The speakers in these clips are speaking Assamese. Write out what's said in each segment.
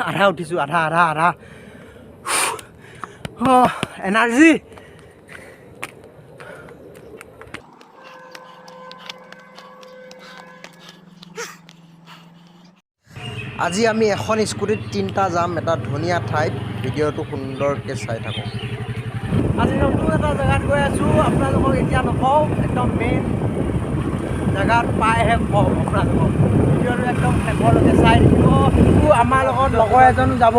আধা উঠিছোঁ আধা এনাৰ্জি আজি আমি এখন স্কুটিত 3টা যাম এটা ধুনীয়া ঠাইত ভিডিঅ'টো সুন্দৰকৈ চাই থাকক আজি নতুন এটা জেগাত গৈ আছোঁ আপোনালোকক এতিয়া নকওঁ একদম মেইন জেগাত পাইহে কওঁ আপোনালোকক ভিডিঅ'টো একদম শেষলৈকে চাই থাকিব আমাৰ লগত লগৰ এজনো যাব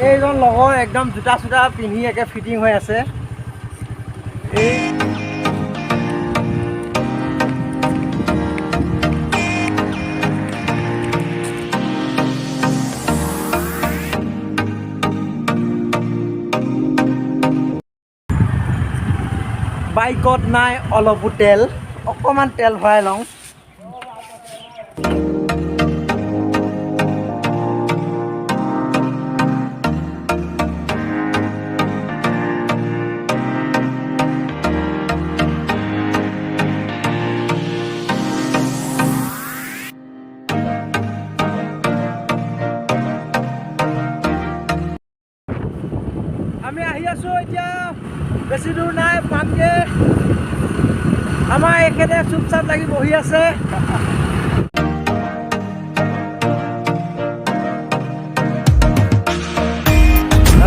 এইজন লগৰ একদম জোতা চোতা পিন্ধি একে ফিটিং হৈ আছে এই বাইকত নাই অলপো তেল অকণমান তেল ভৰাই লওঁ আমি আহি আছোঁ এতিয়া বেছি দূৰ নাই পামগে আমাৰ এখেতে চুপচাপ লাগি বহি আছে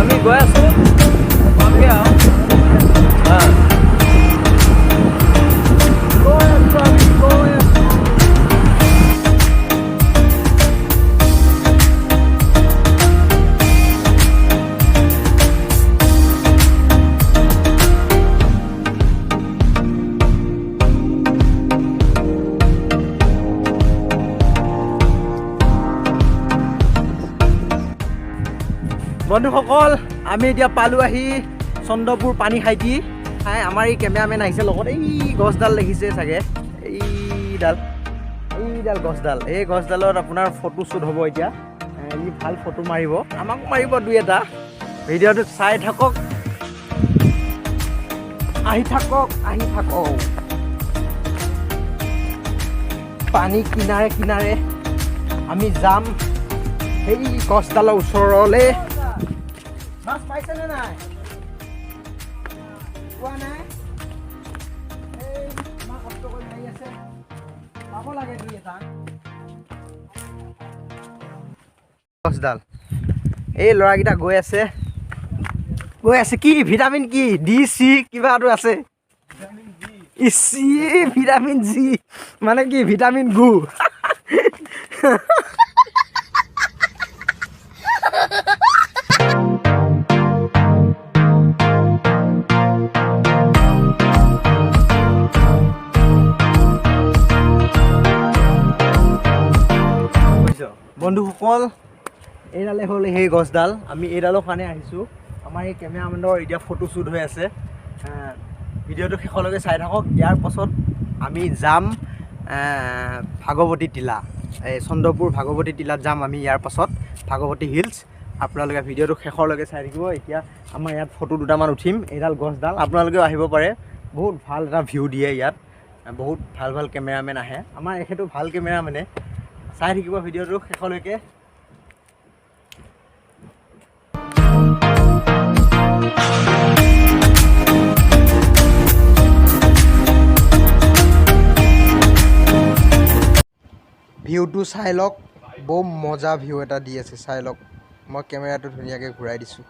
আমি গৈ আছোঁ পামগে আৰু বন্ধুসকল আমি এতিয়া পালোঁ আহি চন্দ্ৰপুৰ পানী খাইটি আমাৰ এই কেমেৰামেন আহিছে লগত এই গছডাল দেখিছে চাগে এইডাল গছডাল এই গছডালত আপোনাৰ ফটো শ্বুট হ'ব এতিয়া ই ভাল ফটো মাৰিব আমাকো মাৰিব দুই এটা ভিডিঅ'টো চাই থাকক আহি থাকক পানী কিনাৰে কিনাৰে আমি যাম সেই গছডালৰ ওচৰলৈ মাছ পাইছেনে নাই পোৱা নাই এই ইমান কষ্ট কৰি মাৰি আছে পাব লাগে দুই এটা গছডাল এই ল'ৰাকেইটা গৈ আছে কি ভিটামিন কি ডি চি কিবাটো আছে ভিটামিন জি মানে কি ভিটামিন গু বন্ধুসকল এইডালে হ'ল সেই গছডাল আমি এইডালৰ কাৰণে আহিছোঁ আমাৰ এই কেমেৰামেনৰ এতিয়া ফটো শ্বুট হৈ আছে ভিডিঅ'টো শেষলৈকে চাই থাকক ইয়াৰ পাছত আমি যাম ভাগৱতী টিলা এই চন্দ্ৰপুৰ ভাগৱতী টিলাত যাম আমি ইয়াৰ পাছত ভাগৱতী হিলছ আপোনালোকে ভিডিঅ'টো শেষলৈকে চাই থাকিব এতিয়া আমাৰ ইয়াত ফটো দুটামান উঠিম এইডাল গছডাল আপোনালোকেও আহিব পাৰে বহুত ভাল এটা ভিউ দিয়ে ইয়াত বহুত ভাল কেমেৰামেন আহে আমাৰ এখেতো ভাল কেমেৰামেনে চাই থাকিব ভিডিঅ'টো শেষলৈকে ভিউটো চাই লওক বৰ মজা ভিউ এটা দি আছে চাই লওক মই কেমেৰাটো ধুনীয়াকৈ ঘূৰাই দিছোঁ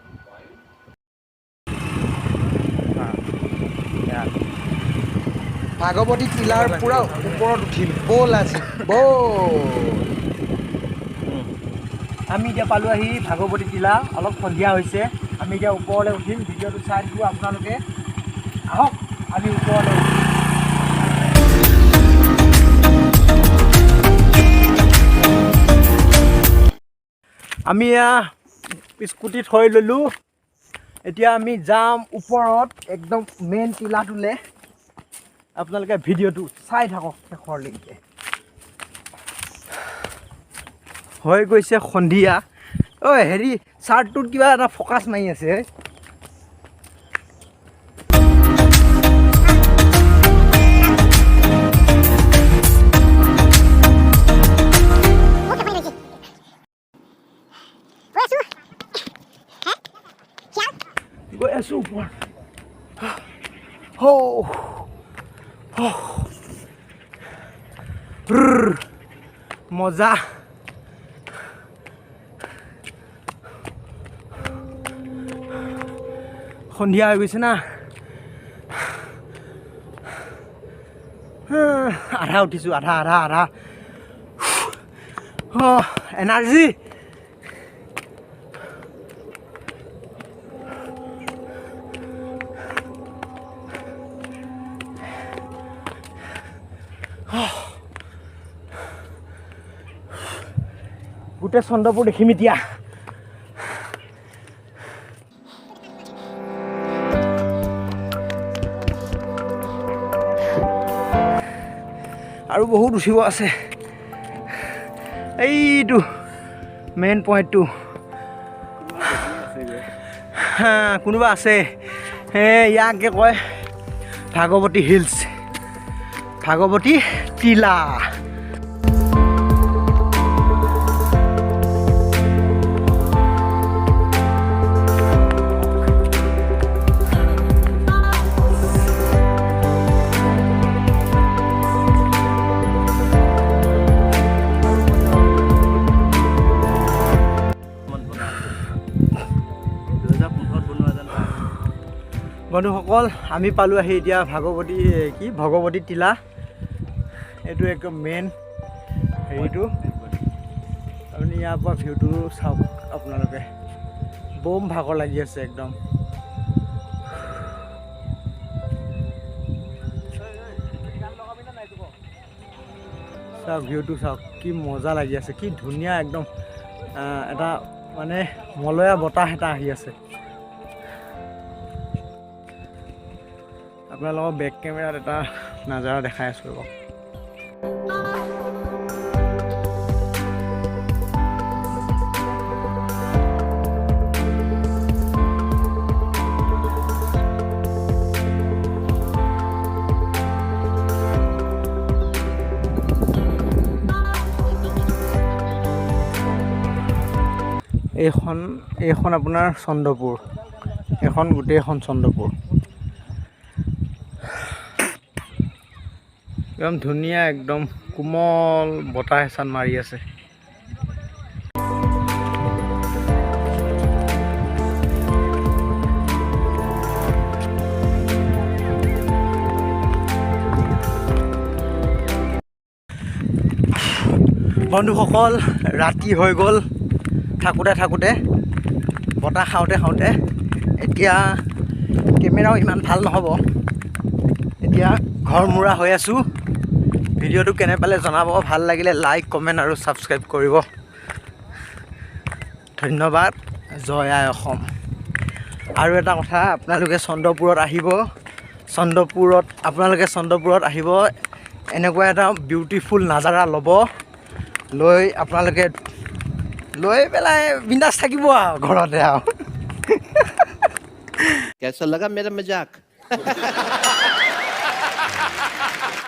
ভাগৱতী টিলাৰ পূৰা ওপৰত উঠিম ব'ল আজি আমি এতিয়া পালোঁ আহি ভাগৱতী টিলা অলপ সন্ধিয়া হৈছে আমি এতিয়া ওপৰলৈ উঠিম ভিডিঅ'টো চাই দিব আপোনালোকে আহক আমি ওপৰলৈ আমি স্কুটি থৈ ল'লোঁ এতিয়া আমি যাম ওপৰত একদম মেইন টিলাটোলৈ আপোনালোকে ভিডিঅ'টো চাই থাকক শেষৰলৈকে হৈ গৈছে সন্ধিয়া ঐ হেৰি চাৰ্টটোত কিবা এটা ফ'কাছ মাৰি আছে ওপৰত মজা সন্ধিয়া হৈ গৈছে না আধা উঠিছোঁ আধা এনাৰ্জি গোটেই চন্দ্ৰপুৰ দেখিম এতিয়া আৰু বহুত উঠিব আছে এইটো মেইন পইণ্টটো কোনোবা আছে ইয়াকে কয় ভাগৱতী হিলছ ভাগৱতী টিলা বন্ধুসকল আমি পালোঁ আহি এতিয়া ভগৱতী টিলা এইটো একদম মেইন হেৰিটো আপুনি ইয়াৰ পৰা ভিউটো চাওক আপোনালোকে বম ভাগৰ লাগি আছে একদম চাওক ভিউটো চাওক কি মজা লাগি আছে কি ধুনীয়া একদম এটা মানে মলয়া বতাহ এটা আহি আছে আপোনালোকৰ বেক কেমেৰাত এটা নাজাৰা দেখাই আছোঁ ৰ'ব এইখন আপোনাৰ চন্দ্ৰপুৰ এখন গোটেইখন চন্দ্ৰপুৰ একদম ধুনীয়া একদম কোমল বতাহ এচান মাৰি আছে বন্ধুসকল ৰাতি হৈ গ'ল থাকোঁতে বতাহ খাওঁতে এতিয়া কেমেৰাও ইমান ভাল নহ'ব এতিয়া ঘৰ মূৰা হৈ আছোঁ ভিডিঅ'টো কেনে পালে জনাব ভাল লাগিলে লাইক কমেণ্ট আৰু ছাবস্ক্ৰাইব কৰিব ধন্যবাদ জয় আই অসম আৰু এটা কথা আপোনালোকে চন্দ্ৰপুৰত আহিব এনেকুৱা এটা বিউটিফুল নাজাৰা ল'ব লৈ পেলাই বিন্দাছ থাকিব আৰু ঘৰতে আৰু कैसा लगा मेरा मजाक